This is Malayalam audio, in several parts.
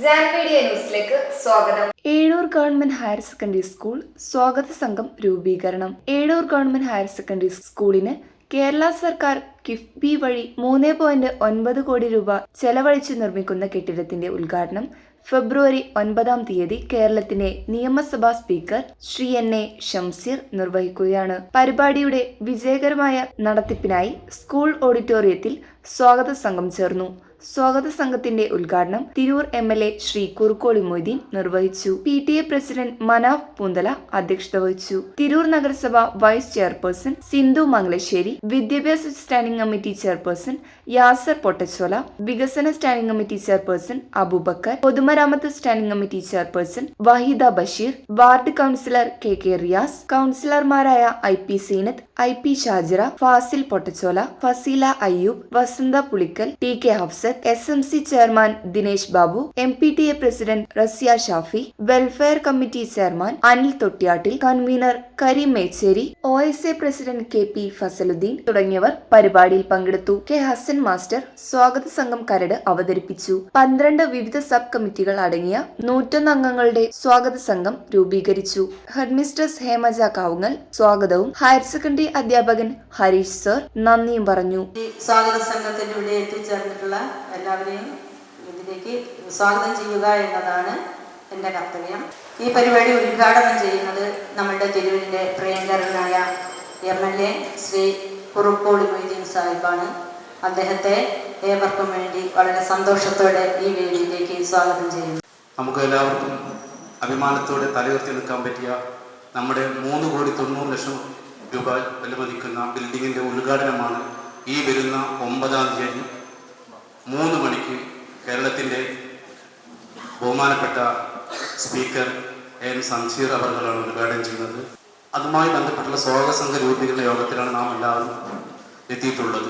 മീഡിയ ന്യൂസിലേക്ക് സ്വാഗതം. Ezhur government higher secondary school സ്വാഗത സംഘം രൂപീകരണം. ഏഴൂർ ഗവൺമെന്റ് ഹയർ സെക്കൻഡറി സ്കൂളിന് കേരള സർക്കാർ കിഫ്ബി വഴി 3.9 കോടി രൂപ ചെലവഴിച്ച് നിർമ്മിക്കുന്ന കെട്ടിടത്തിന്റെ ഉദ്ഘാടനം ഫെബ്രുവരി 9 കേരളത്തിന്റെ നിയമസഭാ സ്പീക്കർ ശ്രീ എൻ.എ. ഷംസീർ നിർവഹിക്കുകയാണ്. പരിപാടിയുടെ വിജയകരമായ നടത്തിപ്പിനായി സ്കൂൾ ഓഡിറ്റോറിയത്തിൽ സ്വാഗത സംഘം ചേർന്നു. സ്വാഗത സംഘത്തിന്റെ ഉദ്ഘാടനം തിരൂർ MLA ശ്രീ കുറുക്കോളി മൊയ്തീൻ നിർവഹിച്ചു. PTA പ്രസിഡന്റ് മനാഫ് പൂന്തല അധ്യക്ഷത വഹിച്ചു. തിരൂർ നഗരസഭ വൈസ് ചെയർപേഴ്സൺ സിന്ധു മംഗലശ്ശേരി, വിദ്യാഭ്യാസ standing committee chairperson Yasar Pottachola, വികസന സ്റ്റാൻഡിംഗ് കമ്മിറ്റി ചെയർപേഴ്സൺ അബൂബക്കർ, പൊതുമരാമത്ത് standing committee chairperson Waheeda Basheer, ward councillor KK Riyas, കൗൺസിലർമാരായ IP Seenath, IP Shajira, Fasil Pottachola, Faseela Ayyub, Vasantha Pulikkal, TK Hafsath, SMC chairman Dinesh Babu, MPTA president Raziya Shafi, welfare committee chairman Anil Thottiyattil, convener Kareem Mecheri, OSA president KP Fasaludheen തുടങ്ങിയവർ പരിപാടിയിൽ പങ്കെടുത്തു. K ഹസൻ മാസ്റ്റർ സ്വാഗത സംഘം കരട് അവതരിപ്പിച്ചു. 12 വിവിധ സബ് കമ്മിറ്റികൾ അടങ്ങിയ 101 അംഗങ്ങളുടെ സ്വാഗത സംഘം രൂപീകരിച്ചു. ഹെഡ്മിസ്ട്രസ് ഹേമജ കാവുങ്ങൽ സ്വാഗതവും ഹയർ സെക്കൻഡറി അധ്യാപകൻ ഹരീഷ് സർ നന്ദിയും പറഞ്ഞു. സ്വാഗത സംഘത്തിന്റെ ഇവിടെ എത്തിച്ചേർന്നിട്ടുള്ള എല്ലാവരെയും ഇതിലേക്ക് സ്വാഗതം ചെയ്യുക എന്നതാണ് എൻ്റെ കർത്തവ്യം. ഈ പരിപാടി ഉദ്ഘാടനം ചെയ്യുന്നത് നമ്മുടെ തിരൂരിൻ്റെ പ്രിയങ്കരനായ MLA ശ്രീ കുറുക്കോളി മൊയ്തീൻ സാഹിബാണ്. അദ്ദേഹത്തെ ഏവർക്കും വേണ്ടി വളരെ സന്തോഷത്തോടെ ഈ വേദിയിലേക്ക് സ്വാഗതം ചെയ്യുന്നു. നമുക്ക് എല്ലാവർക്കും അഭിമാനത്തോടെ തലയുയർത്തി നിൽക്കാൻ പറ്റിയ നമ്മുടെ 3,90,00,000 രൂപ വിലമതിക്കുന്ന ബിൽഡിങ്ങിൻ്റെ ഉദ്ഘാടനമാണ് ഈ വരുന്ന 9 3 മണിക്ക് കേരളത്തിൻ്റെ ബഹുമാനപ്പെട്ട സ്പീക്കർ M. ഷംസീർ അവർകളാണ് ഉദ്ഘാടനം ചെയ്യുന്നത്. അതുമായി ബന്ധപ്പെട്ടുള്ള സ്വാഗത സംഘ രൂപീകരണ യോഗത്തിലാണ് നാം എല്ലാവരും എത്തിയിട്ടുള്ളത്.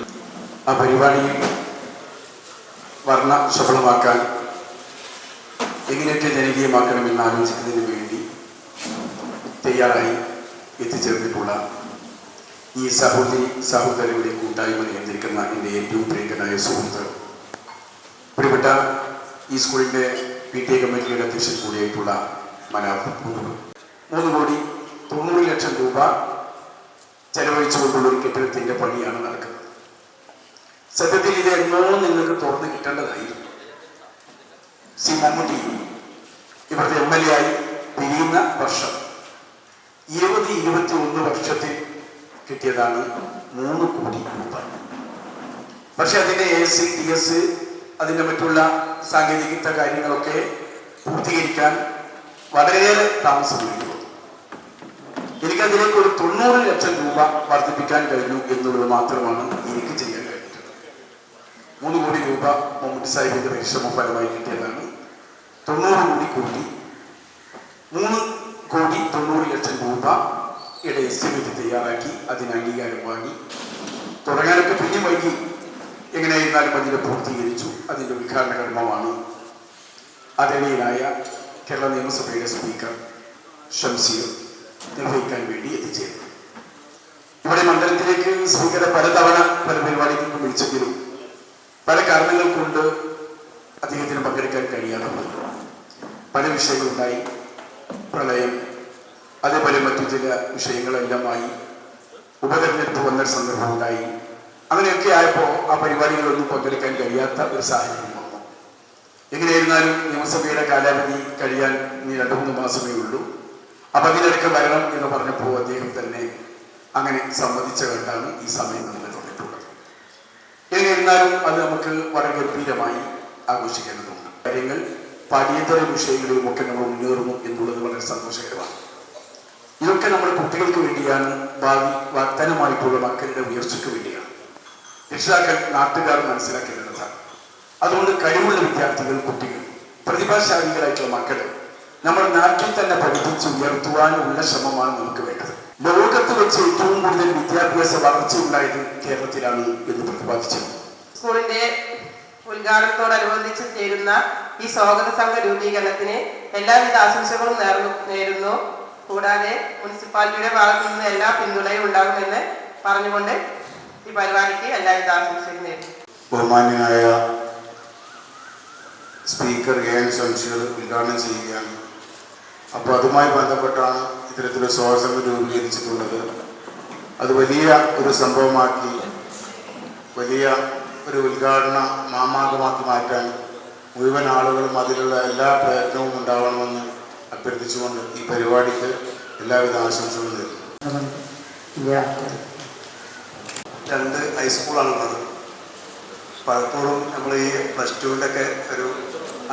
ആ പരിപാടി വർണ്ണശബളമാക്കാൻ എങ്ങനെയൊക്കെ ജനകീയമാക്കണമെന്ന് ആലോചിക്കുന്നതിന് വേണ്ടി തയ്യാറായി എത്തിച്ചേർന്നിട്ടുള്ള ഈ സഹോദരങ്ങളുടെ കൂട്ടായ്മ നിയന്ത്രിക്കുന്ന എൻ്റെ ഏറ്റവും പ്രിയങ്കനായ സുഹൃത്ത്, പ്രിയപ്പെട്ട ഈ സ്കൂളിൻ്റെ PTA കമ്മിറ്റിയുടെ അധ്യക്ഷൻ കൂടിയായിട്ടുള്ള മനാഫ് പൂന്തല, 3,90,00,000 രൂപ ചെലവഴിച്ചുകൊണ്ടുള്ള ഒരു കെട്ടിടത്തിൻ്റെ പണിയാണ് നടക്കുന്നത്. സത്യത്തിൽ ഇത് എന്നോ നിങ്ങൾക്ക് തുറന്നു കിട്ടേണ്ടതായിരുന്നു. സി മമ്മൂട്ടി ഇവിടുത്തെ MLA ആയി പിരിയുന്ന വർഷം 20-21 വർഷത്തിൽ കിട്ടിയതാണ് 3 കോടി രൂപ. പക്ഷെ അതിൻ്റെ AC TS അതിൻ്റെ മറ്റുള്ള സാങ്കേതിക കാര്യങ്ങളൊക്കെ പൂർത്തീകരിക്കാൻ വളരെയേറെ താമസം വരുന്നു. എനിക്കതിലേക്ക് ഒരു 90,00,000 രൂപ വർദ്ധിപ്പിക്കാൻ കഴിഞ്ഞു എന്നുള്ളത് മാത്രമാണ് എനിക്ക് ചെയ്യാൻ കഴിഞ്ഞിട്ടുള്ളത്. 3 കോടി രൂപ മമ്മൂട്ടി സാഹിബിന്റെ പരിശ്രമ ഫലമായി കിട്ടിയതാണ്. 90 കോടി 3,90,00,000 രൂപ എസ്റ്റിമേറ്റ് തയ്യാറാക്കി അതിന് അംഗീകാരം വാങ്ങി തുടങ്ങാനൊക്കെ പിന്നെ വൈകി. എങ്ങനെയായിരുന്നാലും അതിനെ പൂർത്തീകരിച്ചു. അതിൻ്റെ ഉദ്ഘാടന കർമ്മമാണ് ആദരണീയനായ കേരള നിയമസഭയുടെ സ്പീക്കർ ഷംസീർ നിർവഹിക്കാൻ വേണ്ടി എത്തിച്ചേർന്നു. ഇവിടെ മണ്ഡലത്തിലേക്ക് സ്പീക്കറെ പലതവണ പല പരിപാടികൾക്കും വിളിച്ചെങ്കിലും പല കാരണങ്ങൾ കൊണ്ട് അദ്ദേഹത്തിന് പങ്കെടുക്കാൻ കഴിയാതെ പോയി. പല വിഷയങ്ങളുണ്ടായി. പ്രളയം, അതേപോലെ മറ്റു ചില വിഷയങ്ങളെല്ലാമായി ഉപതെരഞ്ഞെടുപ്പ് വന്ന സന്ദർഭമുണ്ടായി. അങ്ങനെയൊക്കെ ആയപ്പോൾ ആ പരിപാടികളൊന്നും പങ്കെടുക്കാൻ കഴിയാത്ത ഒരു സാഹചര്യം വന്നു. എങ്ങനെയായിരുന്നാലും നിയമസഭയുടെ കാലാവധി കഴിയാൻ ഇനി 2-3 മാസമേ ഉള്ളൂ. അപ്പം അതിനിടയ്ക്ക് വരണം എന്ന് പറഞ്ഞപ്പോൾ അദ്ദേഹം തന്നെ അങ്ങനെ സമ്മതിച്ച കണ്ടാണ് ഈ സമയം നമ്മൾ തന്നിട്ടുള്ളത്. എങ്ങനെയായിരുന്നാലും അത് നമുക്ക് വളരെ ഗംഭീരമായി ആഘോഷിക്കേണ്ടതുണ്ട്. കാര്യങ്ങൾ പാഠ്യേതര വിഷയങ്ങളിലുമൊക്കെ നമ്മൾ മുന്നേറുന്നു എന്നുള്ളത് വളരെ സന്തോഷകരമാണ്. ഇതൊക്കെ നമ്മുടെ കുട്ടികൾക്ക് വേണ്ടിയാണ്, ഭാവി വാഗ്ദാനമായിട്ടുള്ള മക്കളുടെ ഉയർച്ചയ്ക്ക് വേണ്ടിയാണ്. രക്ഷിതാക്കൾ, നാട്ടുകാർ മനസ്സിലാക്കേണ്ടതാണ്. അതുകൊണ്ട് കഴിവുള്ള വിദ്യാർത്ഥികൾ, കുട്ടികൾ, പ്രതിഭാശാലികളായിട്ടുള്ള മക്കളെ നമ്മുടെ നാട്ടിൽ തന്നെ പഠിപ്പിച്ച് ഉയർത്തുവാനുള്ള ശ്രമമാണ് നമുക്ക് വേണ്ടത്. ലോകത്ത് വെച്ച് ഏറ്റവും കൂടുതൽ വിദ്യാഭ്യാസ വളർച്ച ഉണ്ടായത് കേരളത്തിലാണ് എന്ന് പ്രതിപാദിച്ചത്. സ്കൂളിന്റെ ഉദ്ഘാടനത്തോടനുബന്ധിച്ച് ചേരുന്ന ഈ സ്വാഗത സംഘ രൂപീകരണത്തിന് എല്ലാവിധ ആശംസകളും നേരുന്നു. കൂടാതെ മുനിസിപ്പാലിറ്റിയുടെ ഭാഗത്തു നിന്ന് എല്ലാ പിന്തുണയും ഉണ്ടാകുമെന്ന് പറഞ്ഞുകൊണ്ട് ഈ പരിപാടിക്ക് എല്ലാവിധ ആശംസകളും നേരുന്നു. ബഹുമാന്യനായ സ്പീക്കർ എ എൻ ശംഷീർ ഉദ്ഘാടനം ചെയ്യുകയാണ്. അപ്പോൾ അതുമായി ബന്ധപ്പെട്ടാണ് ഇത്തരത്തിലൊരു സ്വാഗതം രൂപീകരിച്ചിട്ടുള്ളത്. അത് വലിയ ഒരു സംഭവമാക്കി, വലിയ ഒരു ഉദ്ഘാടന മാമാങ്കമാക്കി മാറ്റാൻ മുഴുവൻ ആളുകളും അതിലുള്ള എല്ലാ പ്രയത്നവും ഉണ്ടാവണമെന്ന് അഭ്യർത്ഥിച്ചുകൊണ്ട് ഈ പരിപാടിക്ക് എല്ലാവിധ ആശംസകളും നേരുന്നു. 2 ഹൈസ്കൂളാണുള്ളത്. പലപ്പോഴും നമ്മൾ ഈ +2 ഒക്കെ ഒരു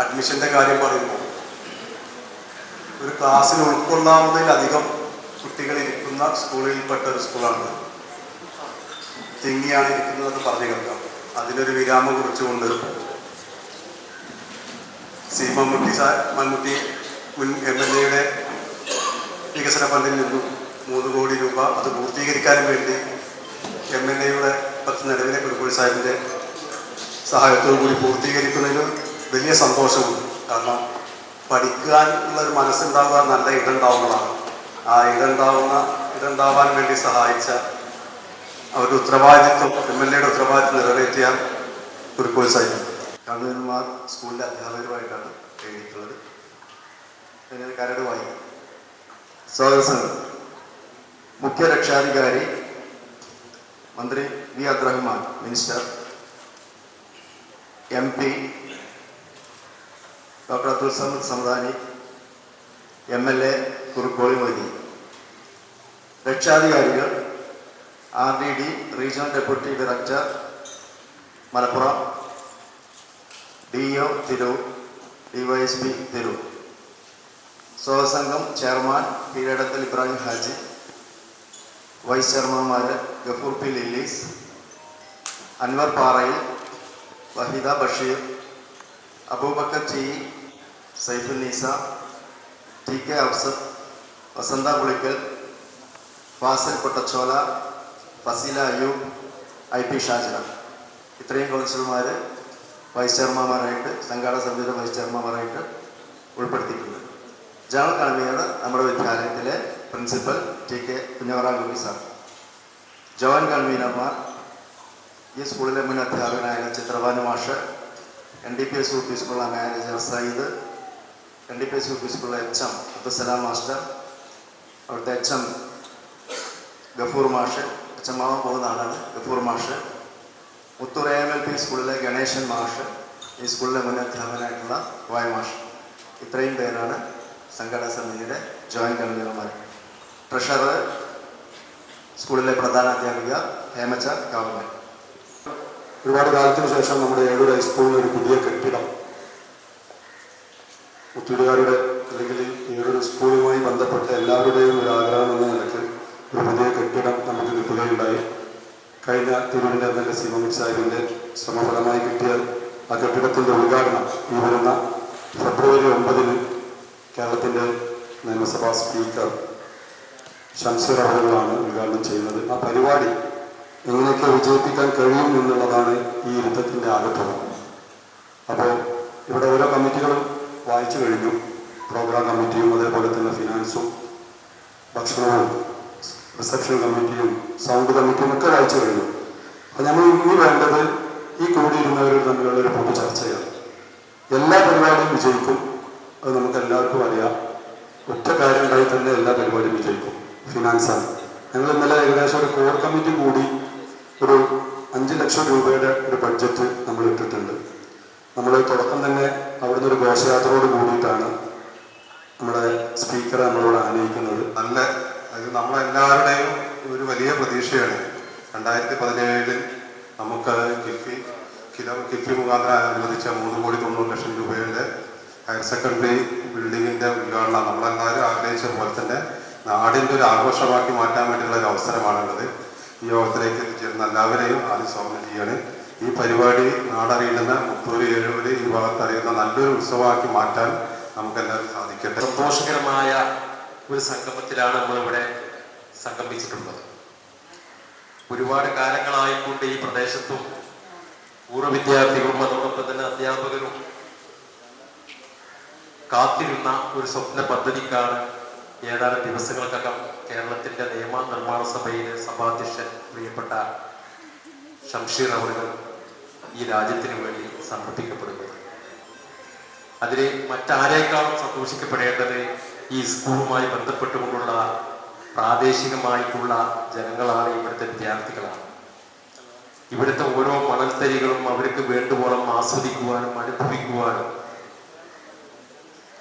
അഡ്മിഷൻ്റെ കാര്യം പറയുമ്പോൾ ഒരു ക്ലാസ്സിൽ ഉൾക്കൊള്ളാവുന്നതിലധികം കുട്ടികൾ ഇരിക്കുന്ന സ്കൂളിൽപ്പെട്ട ഒരു സ്കൂളാണ്. തിങ്ങിയാണ് ഇരിക്കുന്നതെന്ന് പറഞ്ഞു കേൾക്കാം. അതിനൊരു വിരാമം കുറിച്ചുകൊണ്ട് സി മമ്മൂട്ടി മുൻ MLA വികസന ഫണ്ടിൽ നിന്നും 3 കോടി രൂപ അത് പൂർത്തീകരിക്കാനും വേണ്ടി MLA നിലവിലെ കുരുക്കോളി സാഹിബിൻ്റെ സഹായത്തോടു കൂടി പൂർത്തീകരിക്കുന്നതിൽ വലിയ സന്തോഷമുണ്ട്. കാരണം പഠിക്കാനുള്ളൊരു മനസ്സുണ്ടാവുക നല്ല ഇടുണ്ടാവുന്നതാണ്. ആ ഇടുണ്ടാവാൻ വേണ്ടി സഹായിച്ച അവരുടെ ഉത്തരവാദിത്വം, MLA ഉത്തരവാദിത്വം നിറവേറ്റിയ കുരുക്കോളി സാഹിബ്. കണ്ണൂർമാർ സ്കൂളിലെ അധ്യാപകരുമായിട്ടാണ് എഴുതിയിട്ടുള്ളത്. അതിന് കരടുമായി സ്വാഗത സംഘം മുഖ്യ രക്ഷാധികാരി മന്ത്രി V Abdurahman, minister, MP doctor Abdul Samad Samadani, MLA Kurukkoli Moideen, രക്ഷാധികാരികൾ RDD regional deputy director Malappuram, DO Tirur, DYSP Tirur, സ്വാഗത സംഘം ചെയർമാൻ കീഴടക്കൽ ഇബ്രാഹിം ഹാജി, വൈസ് ചെയർമാൻമാർ Gafoor P Lillies, Anwar Parayil, Wahida Basheer, Aboobacker T, Saifunnisa, TK Afsar, Vasantha Pulikkal, Fasil Kottachola, Faseela Ayyub, IP Shajana. ഇത്രയും കൗൺസിലർമാർ വൈസ് ചെയർമാൻമാരായിട്ട്, സംഘാടക സമിതിയുടെ വൈസ് ചെയർമാൻമാരായിട്ട് ഉൾപ്പെടുത്തിയിട്ടുണ്ട്. ജനറൽ കൺവീനർ നമ്മുടെ വിദ്യാലയത്തിലെ പ്രിൻസിപ്പൽ TK കുഞ്ഞവറാഗുബി സാർ. ജോയിൻറ്റ് കൺവീനർമാർ ഈ സ്കൂളിലെ മുൻ അധ്യാപകനായ ചിത്രഭാനു മാഷ്, NDPS UP സ്കൂളിലെ മാനേജർ സയ്യിദ്, NDPS UP സ്കൂളിലെ HM അബ്ദുസലാം മാസ്റ്റർ, അവിടുത്തെ HM ഗഫൂർ മാഷ്, HM ആവാൻ പോകുന്ന ആളാണ് ഗഫൂർ മാഷ്, മുത്തൂർ AMLP സ്കൂളിലെ ഗണേശൻ മാഷ്, ഈ സ്കൂളിലെ മുൻ അധ്യാപകനായിട്ടുള്ള വായ മാഷ്. ഇത്രയും പേരാണ് സംഘടനാ സമിതിയുടെ ജോയിൻറ്റ് കൺവീനർമാർ. ട്രഷറർ സ്കൂളിലെ പ്രധാന അധ്യാപിക ഹേമച്ച കാവമൻ. ഒരുപാട് കാലത്തിന് ശേഷം നമ്മുടെ ഏഴൂർ ഹൈസ്കൂളിൽ ഒരു പുതിയ കെട്ടിടം, മുത്തൂരുകാരുടെ അല്ലെങ്കിൽ ഏഴൂർ സ്കൂളുമായി ബന്ധപ്പെട്ട എല്ലാവരുടെയും ഒരു ആഗ്രഹം എന്ന നിലയ്ക്ക് ഒരു പുതിയ കെട്ടിടം നമുക്ക് കിട്ടുകയുണ്ടായി. കഴിഞ്ഞ തിരൂരിൻ്റെ MLA സി മമ്മൂട്ടി സാഹിബിൻ്റെ ശ്രമഫലമായി കിട്ടിയ ആ കെട്ടിടത്തിൻ്റെ ഉദ്ഘാടനം ഈ വരുന്ന ഫെബ്രുവരി 9 കേരളത്തിൻ്റെ നിയമസഭാ സ്പീക്കർ ശംസീർ അവറുകളാണ് ഉദ്ഘാടനം ചെയ്യുന്നത്. ആ പരിപാടി എങ്ങനെയൊക്കെ വിജയിപ്പിക്കാൻ കഴിയും എന്നുള്ളതാണ് ഈ യുദ്ധത്തിൻ്റെ ആകത്തുക. അപ്പോൾ ഇവിടെ ഓരോ കമ്മിറ്റികളും വായിച്ചു കഴിഞ്ഞു. പ്രോഗ്രാം കമ്മിറ്റിയും അതേപോലെ തന്നെ ഫിനാൻസും ഭക്ഷണവും റിസപ്ഷൻ കമ്മിറ്റിയും സൗണ്ട് കമ്മിറ്റിയും ഒക്കെ വായിച്ചു കഴിഞ്ഞു. അപ്പോൾ നമ്മൾ ഇനി വേണ്ടത് ഈ കൂടിയിരുന്നവർ തമ്മിലുള്ള ഒരു പൊതു ചർച്ചയാണ്. എല്ലാ പരിപാടിയും വിജയിക്കും, അത് നമുക്ക് എല്ലാവർക്കും അറിയാം. ഒറ്റ കാര്യം ഉണ്ടായി തന്നെ എല്ലാ പരിപാടിയും വിജയിക്കും, ഫിനാൻസാണ്. ഞങ്ങൾ ഇന്നലെ ഏകദേശം ഒരു കോർ കമ്മിറ്റി കൂടി ഒരു 5 ലക്ഷം രൂപയുടെ ഒരു ബഡ്ജറ്റ് നമ്മൾ ഇട്ടിട്ടുണ്ട്. നമ്മൾ തുടക്കം തന്നെ അവിടുന്ന് ഒരു ഘോഷയാത്രയോട് കൂടിയിട്ടാണ് നമ്മുടെ സ്പീക്കറെ നമ്മളോട് ആനയിക്കുന്നത്. നല്ല അത് നമ്മളെല്ലാവരുടെയും ഒരു വലിയ പ്രതീക്ഷയാണ്. 2017 നമുക്ക് കിഫി മുഖാന്തരം അനുവദിച്ച 3,90,00,000 രൂപയുടെ ഹയർ സെക്കൻഡറി ബിൽഡിങ്ങിൻ്റെ ഉദ്ഘാടനം നമ്മളെല്ലാവരും ആഗ്രഹിച്ചതുപോലെ തന്നെ നാടിൻ്റെ ഒരു ആഘോഷമാക്കി മാറ്റാൻ വേണ്ടിയുള്ള ഒരു അവസരമാണുള്ളത്. ഈ യോഗത്തിലേക്ക് ചേർന്ന എല്ലാവരെയും ആദ്യം സ്വാഗതം ചെയ്യാണ്. ഈ പരിപാടി നാടറിയുന്ന മുത്തൂര് ഏഴൂര് ഈ ഭാഗത്ത് അറിയുന്ന നല്ലൊരു ഉത്സവമാക്കി മാറ്റാൻ നമുക്കെല്ലാവരും സാധിക്കട്ടെ. സന്തോഷകരമായ ഒരു സംഗമത്തിലാണ് നമ്മളിവിടെ സംഗമിച്ചിട്ടുള്ളത്. ഒരുപാട് കാലങ്ങളായിക്കൊണ്ട് ഈ പ്രദേശത്തും പൂർവ്വ വിദ്യാർത്ഥികളും അതോടൊപ്പം തന്നെ അധ്യാപകരും കാത്തിരുന്ന ഒരു സ്വപ്ന പദ്ധതിക്കാണ് ഏതാനും ദിവസങ്ങൾക്കകം കേരളത്തിൻ്റെ നിയമനിർമ്മാണ സഭയിലെ സഭാധ്യക്ഷൻ പ്രിയപ്പെട്ട ശംഷീർ അവറുകൾ ഈ രാജ്യത്തിന് വേണ്ടി സമർപ്പിക്കപ്പെടുന്നത്. അതിൽ മറ്റാരേക്കാളും സന്തോഷിക്കപ്പെടേണ്ടത് ഈ സ്കൂളുമായി ബന്ധപ്പെട്ടുകൊണ്ടുള്ള പ്രാദേശികമായിട്ടുള്ള ജനങ്ങളാണ്, ഇവിടുത്തെ വിദ്യാർത്ഥികളാണ്. ഇവിടുത്തെ ഓരോ മണൽത്തരികളും അവർക്ക് വേണ്ടുവോളം ആസ്വദിക്കുവാനും അനുഭവിക്കുവാനും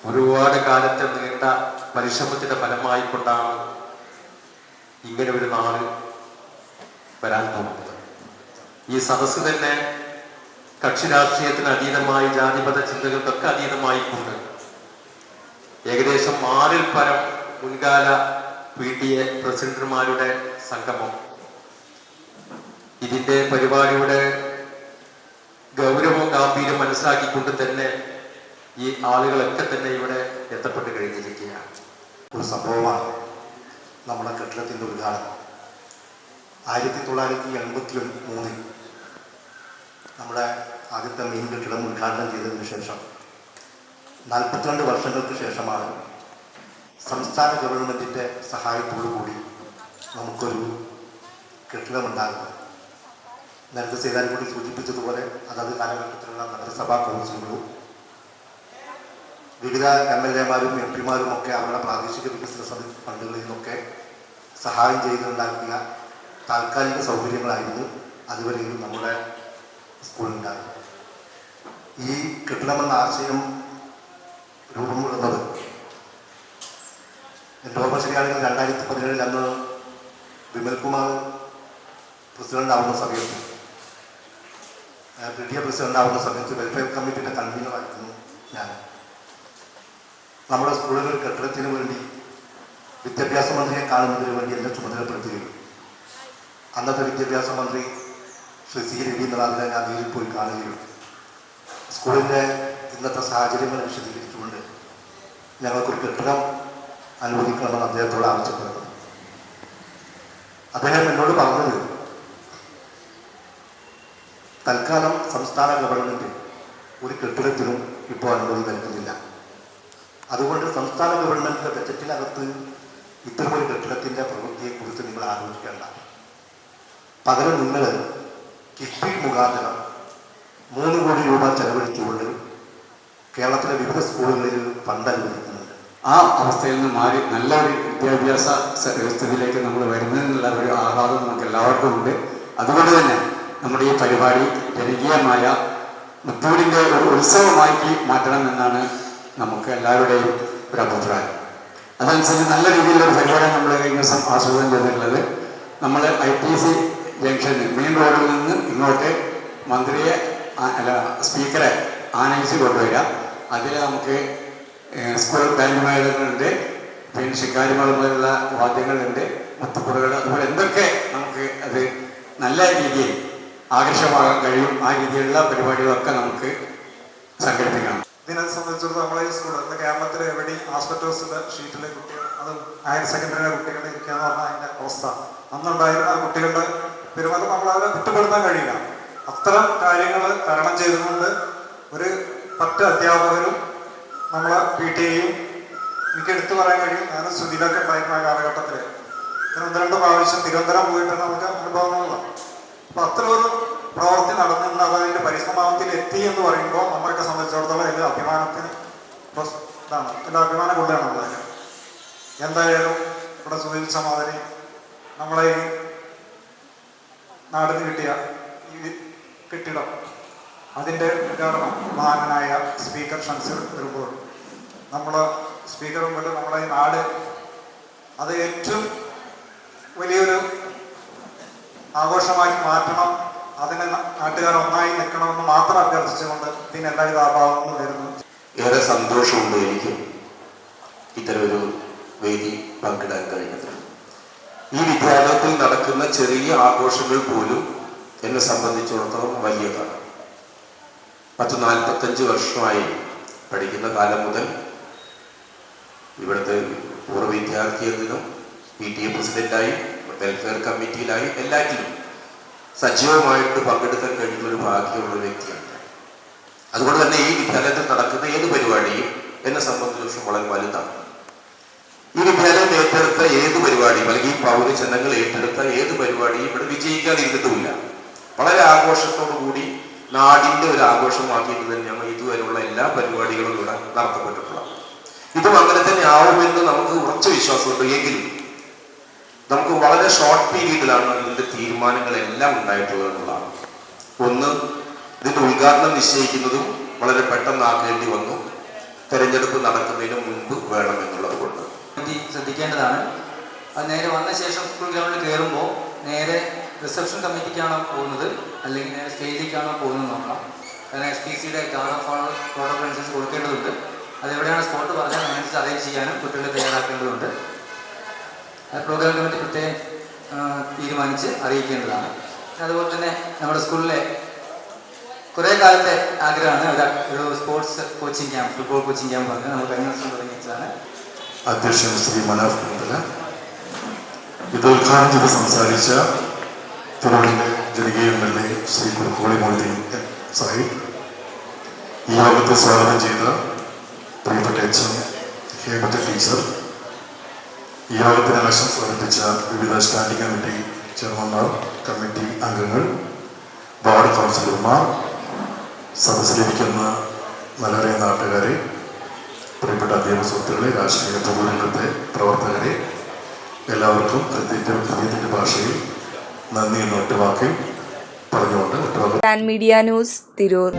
ഒരുപാട് കാലത്തെ നീണ്ട പരിശ്രമത്തിന്റെ ഫലമായി കൊണ്ടാണ് ഇങ്ങനെ ഒരു നാട് വരാൻ പോകുന്നത്. ഈ സദസ്സ് തന്നെ കക്ഷി രാഷ്ട്രീയത്തിന് അതീതമായി, ജാതിമത ചിന്തകൾക്കൊക്കെ അതീതമായിക്കൊണ്ട് ഏകദേശം 6-ൽ പരം മുൻകാല PTA പ്രസിഡന്റുമാരുടെ സംഗമം, ഇതിന്റെ പരിപാടിയുടെ ഗൗരവവും ഗാംഭീര്യം മനസ്സിലാക്കിക്കൊണ്ട് തന്നെ ഈ ആളുകളൊക്കെ തന്നെ ഇവിടെ എത്തപ്പെട്ട് കഴിഞ്ഞിരിക്കുകയാണ്. ഒരു സംഭവമാണ് നമ്മുടെ കെട്ടിടത്തിൻ്റെ ഉദ്ഘാടനം. 1983 നമ്മുടെ ആദ്യത്തെ മെയിൻ കെട്ടിടം ഉദ്ഘാടനം ചെയ്തതിന് ശേഷം 42 വർഷങ്ങൾക്ക് ശേഷമാണ് സംസ്ഥാന ഗവൺമെൻറ്റിൻ്റെ സഹായത്തോടുകൂടി നമുക്കൊരു കെട്ടിടമുണ്ടാകുന്നത്. നേരത്തെ ചെയ്താൽ കൂടി സൂചിപ്പിച്ചതുപോലെ അതത് കാലഘട്ടത്തിലുള്ള നഗരസഭാ കൗൺസിലുകളും വിവിധ MLA-മാരും MP-മാരും ഒക്കെ അവരുടെ പ്രാദേശിക വികസന സമിതി ഫണ്ടുകളിൽ നിന്നൊക്കെ സഹായം ചെയ്തുണ്ടാക്കിയ താൽക്കാലിക സൗകര്യങ്ങളായിരുന്നു അതുവരെയും നമ്മുടെ സ്കൂളിലുണ്ടായത്. ഈ കെട്ടിടമെന്ന ആശയം രൂപം കൊള്ളുന്നത് എൻ്റെ ഓർമ്മ ശരിയാണെങ്കിൽ 2017 അന്ന് വിമൽകുമാർ പ്രസിഡന്റ് ആവുന്ന സമയത്ത്, PTA പ്രസിഡന്റ് ആവുന്ന സമയത്ത് വെൽഫെയർ കമ്മിറ്റിയുടെ കൺവീനറായിരുന്നു ഞാൻ. നമ്മുടെ സ്കൂളുകൾ കെട്ടിടത്തിന് വേണ്ടി വിദ്യാഭ്യാസ മന്ത്രിയെ കാണുന്നതിന് വേണ്ടി എന്നെ ചുമതലപ്പെടുത്തുകയും അന്നത്തെ വിദ്യാഭ്യാസ മന്ത്രി ശ്രീ C. രവീന്ദ്രനാഥിനെ ഞാൻ നേരിൽ പോയി കാണുകയും സ്കൂളിൻ്റെ ഇന്നത്തെ സാഹചര്യങ്ങൾ വിശദീകരിച്ചുകൊണ്ട് ഞങ്ങൾക്കൊരു കെട്ടിടം അനുവദിക്കണമെന്ന് അദ്ദേഹത്തോട് ആവശ്യപ്പെടുന്നത്. അദ്ദേഹം എന്നോട് പറഞ്ഞത്, തൽക്കാലം സംസ്ഥാന ഗവൺമെൻറ് ഒരു കെട്ടിടത്തിനും ഇപ്പോൾ അനുമതി നൽകുന്നില്ല. അതുകൊണ്ട് സംസ്ഥാന ഗവൺമെൻറ്റിൻ്റെ ബജറ്റിനകത്ത് ഇത്തരമൊരു കെട്ടിടത്തിൻ്റെ പ്രവൃത്തിയെക്കുറിച്ച് നിങ്ങൾ ആലോചിക്കേണ്ട. പകരം നിങ്ങൾ കിഫ്ബി മുഖാന്തരം 3 കോടി രൂപ ചെലവഴിച്ചുകൊണ്ട് കേരളത്തിലെ വിവിധ സ്കൂളുകളിൽ ഫണ്ട് അനുവദിക്കുന്നുണ്ട്. ആ അവസ്ഥയിൽ നിന്ന് മാറി നല്ലൊരു വിദ്യാഭ്യാസ വ്യവസ്ഥയിലേക്ക് നമ്മൾ വരുന്നതിനുള്ള ഒരു ആഹ്ലാദം നമുക്ക് എല്ലാവർക്കും ഉണ്ട്. അതുകൊണ്ട് തന്നെ നമ്മുടെ ഈ പരിപാടി ജനകീയമായ മുത്തൂരിൻ്റെ ഒരു ഉത്സവമാക്കി മാറ്റണമെന്നാണ് നമുക്ക് എല്ലാവരുടെയും ഒരു അഭിപ്രായം. അതനുസരിച്ച് നല്ല രീതിയിലൊരു പരിപാടി നമ്മൾ കഴിഞ്ഞ ദിവസം ആസൂത്രണം ചെയ്തിട്ടുള്ളത്, നമ്മൾ ITC ജംഗ്ഷനിൽ മെയിൻ റോഡിൽ നിന്ന് ഇങ്ങോട്ട് മന്ത്രിയെ സ്പീക്കറെ ആനയിച്ച് കൊണ്ടുവരിക. അതിൽ നമുക്ക് സ്കൂൾ ബാൻഡ് മേളങ്ങളുണ്ട്, പിന്നെ ശിക്കാരിമേളം പോലുള്ള വാദ്യങ്ങളുണ്ട്, മുത്തുക്കുറകൾ, അതുപോലെ എന്തൊക്കെ നമുക്ക് അത് നല്ല രീതിയിൽ ആകർഷമാകാൻ കഴിയും ആ രീതിയിലുള്ള പരിപാടികളൊക്കെ നമുക്ക് സംഘടിപ്പിക്കണം. ഇതിനെ സംബന്ധിച്ചിടത്തോളം നമ്മളെ ഈ സ്കൂൾ കേരളത്തിലെ എവിടെയും ആസ്പെറ്റോസിലെ ഷീറ്റിലെ കുട്ടികൾ, അത് ഹയർ സെക്കൻഡറിയിലെ കുട്ടികളെ ഇരിക്കുക എന്ന് പറഞ്ഞാൽ അതിൻ്റെ അവസ്ഥ അന്നുണ്ടായിരുന്ന ആ കുട്ടികളുടെ പെരുമാറ്റം നമ്മൾ അവരെ കുറ്റപ്പെടുത്താൻ കഴിയില്ല. അത്തരം കാര്യങ്ങൾ തരണം ചെയ്തുകൊണ്ട് ഒരു 10 അധ്യാപകരും നമ്മളെ PTA-യും എനിക്ക് എടുത്തു പറയാൻ കഴിയും. ഞാൻ സുധിയിലൊക്കെ ഉണ്ടായിരുന്ന കാലഘട്ടത്തിൽ 1-2 പ്രാവശ്യം തിരുവനന്തപുരം പോയിട്ട് നമുക്ക് അനുഭവങ്ങളുള്ളതാണ്. അപ്പോൾ അത്ര ഒരു പ്രവൃത്തി നടന്നിട്ടുണ്ട്. അത് അതിൻ്റെ പരിസമാപ്തിയിൽ എത്തി എന്ന് പറയുമ്പോൾ നമ്മളൊക്കെ സംബന്ധിച്ചിടത്തോളം എല്ലാ അഭിമാനത്തിന് ഇതാണ്, എല്ലാ അഭിമാനം കൊണ്ടാണ് നമ്മളെ. എന്തായാലും ഇവിടെ സൂചിപ്പിച്ച മാതിരി നമ്മളെ ഈ നാടിന് കിട്ടിയ ഈ കെട്ടിടം, അതിൻ്റെ ഉദ്ഘാടനം മഹാനായ സ്പീക്കർ ഷംസീർ വരുമ്പോൾ നമ്മൾ സ്പീക്കർ പോലെ നമ്മളെ ഈ നാട് അത് ഏറ്റവും വലിയൊരു ആഘോഷമാക്കി മാറ്റണം, അതിന് നാട്ടുകാർ ഒന്നായി നിൽക്കണമെന്ന് മാത്രം അഭ്യർത്ഥിച്ചുകൊണ്ട് ഇതിന് എല്ലാവിധ ആഭാവങ്ങളും വരുന്നു. ഏറെ സന്തോഷമുണ്ട് എനിക്ക് ഇത്തരമൊരു വേദി പങ്കിടാൻ കഴിഞ്ഞത്. ഈ വിദ്യാലയത്തിൽ നടക്കുന്ന ചെറിയ ആഘോഷങ്ങൾ പോലും എന്നെ സംബന്ധിച്ചിടത്തോളം വലിയതാണ്. 45 വർഷമായി പഠിക്കുന്ന കാലം മുതൽ ഇവിടുത്തെ പൂർവ്വ വിദ്യാർത്ഥി എന്നതിനും PTA പ്രസിഡന്റായി വെൽഫെയർ കമ്മിറ്റിയിലായി എല്ലാറ്റിലും സജീവമായിട്ട് പങ്കെടുക്കാൻ കഴിയുന്ന ഒരു ഭാഗ്യമുള്ള വ്യക്തിയാണ്. അതുകൊണ്ട് തന്നെ ഈ വിദ്യാലയത്തിൽ നടക്കുന്ന ഏത് പരിപാടിയും എന്നെ സംബന്ധിച്ചിടത്തോളം വളരെ വലുതാണ്. ഈ വിദ്യാലയം ഏറ്റെടുത്ത ഏത് പരിപാടിയും അല്ലെങ്കിൽ ഈ പൗരജനങ്ങൾ ഏറ്റെടുത്ത ഏത് പരിപാടിയും ഇവിടെ വിജയിക്കാതിരുന്നിട്ടുമില്ല. വളരെ ആഘോഷത്തോടു കൂടി നാടിൻ്റെ ഒരു ആഘോഷമാക്കിയിട്ട് തന്നെയാണ് ഇതുവരെയുള്ള എല്ലാ പരിപാടികളും ഇവിടെ നടത്തപ്പെട്ടിട്ടുള്ളത്. ഇതും അങ്ങനെ തന്നെ ആവുമെന്ന് നമുക്ക് ഉറച്ച വിശ്വാസമുണ്ട്. എങ്കിലും നമുക്ക് വളരെ ഷോർട്ട് പീരീഡിലാണ് ഇതിൻ്റെ തീരുമാനങ്ങളെല്ലാം ഉണ്ടായിട്ടുള്ളത് എന്നുള്ളതാണ്. ഒന്ന്, ഇതിൻ്റെ ഉദ്ഘാടനം നിശ്ചയിക്കുന്നതും വളരെ പെട്ടെന്നാക്കേണ്ടി വന്നു. തെരഞ്ഞെടുപ്പ് നടക്കുന്നതിന് മുൻപ് വേണമെന്നുള്ളത് കൊണ്ട് ശ്രദ്ധിക്കേണ്ടതാണ്. അത് നേരെ വന്ന ശേഷം സ്കൂൾ ഗ്രൗണ്ടിൽ കയറുമ്പോൾ നേരെ റിസപ്ഷൻ കമ്മിറ്റിക്കാണോ പോകുന്നത് അല്ലെങ്കിൽ നേരെ സ്റ്റേജിലേക്കാണോ പോകുന്നത് നോക്കണം. കാരണം SPCയുടെ ഗാർഡ് ഓഫ് ഓണർ പ്രോട്ടോകോൾ അനുസരിച്ച് കൊടുക്കേണ്ടതുണ്ട്. അതെവിടെയാണ് സ്പോട്ട് പറഞ്ഞാൽ അതിനനുസരിച്ച് അറേഞ്ച് ചെയ്യാനും കുട്ടികളെ തയ്യാറാക്കേണ്ടതുണ്ട്. പ്രോഗ്രാം കമ്മിറ്റി പ്രത്യേകം തീരുമാനിച്ച് അറിയിക്കേണ്ടതാണ്. അതുപോലെ തന്നെ നമ്മുടെ സ്കൂളിലെ കുറേ കാലത്തെ ആഗ്രഹമാണ് ഒരു sports coaching camp, football coaching camp പറഞ്ഞ് നമ്മൾ കഴിഞ്ഞ ദിവസം തുടങ്ങിയതാണ്. അധ്യക്ഷൻ ശ്രീ മനോഹർ കുണ്ടല, ഇത് ഉദ്ഘാടനം ചെയ്ത് സംസാരിച്ച തിരുവനന്തപുരം ജനകീയ MLA ശ്രീ കുറുക്കോളി മൊയ്തീൻ സാഹിബ്, ഈ യോഗത്തെ സ്വാഗതം ചെയ്ത പ്രിയപ്പെട്ട HM ഹേമന്ത് ടീച്ചർ, ഈ യോഗത്തിന് ആശംസ അർപ്പിച്ച വിവിധ സ്റ്റാൻഡിംഗ് കമ്മിറ്റി ചെയർമാൻമാർ, കമ്മിറ്റി അംഗങ്ങൾ, വാർഡ് കൗൺസിലർമാർ, സദസ്സിലിരിക്കുന്ന മലയാളി നാട്ടുകാരെ, പ്രിയപ്പെട്ട അധ്യാപക സുഹൃത്തുക്കളെ, രാഷ്ട്രീയ പൊതുരംഗത്തെ പ്രവർത്തകരെ, എല്ലാവർക്കും ഹൃദയത്തിൻ്റെ ഭാഷയിൽ നന്ദി എന്ന ഒറ്റ വാക്കിൽ പറഞ്ഞുകൊണ്ട് മീഡിയ ന്യൂസ്, തിരൂർ.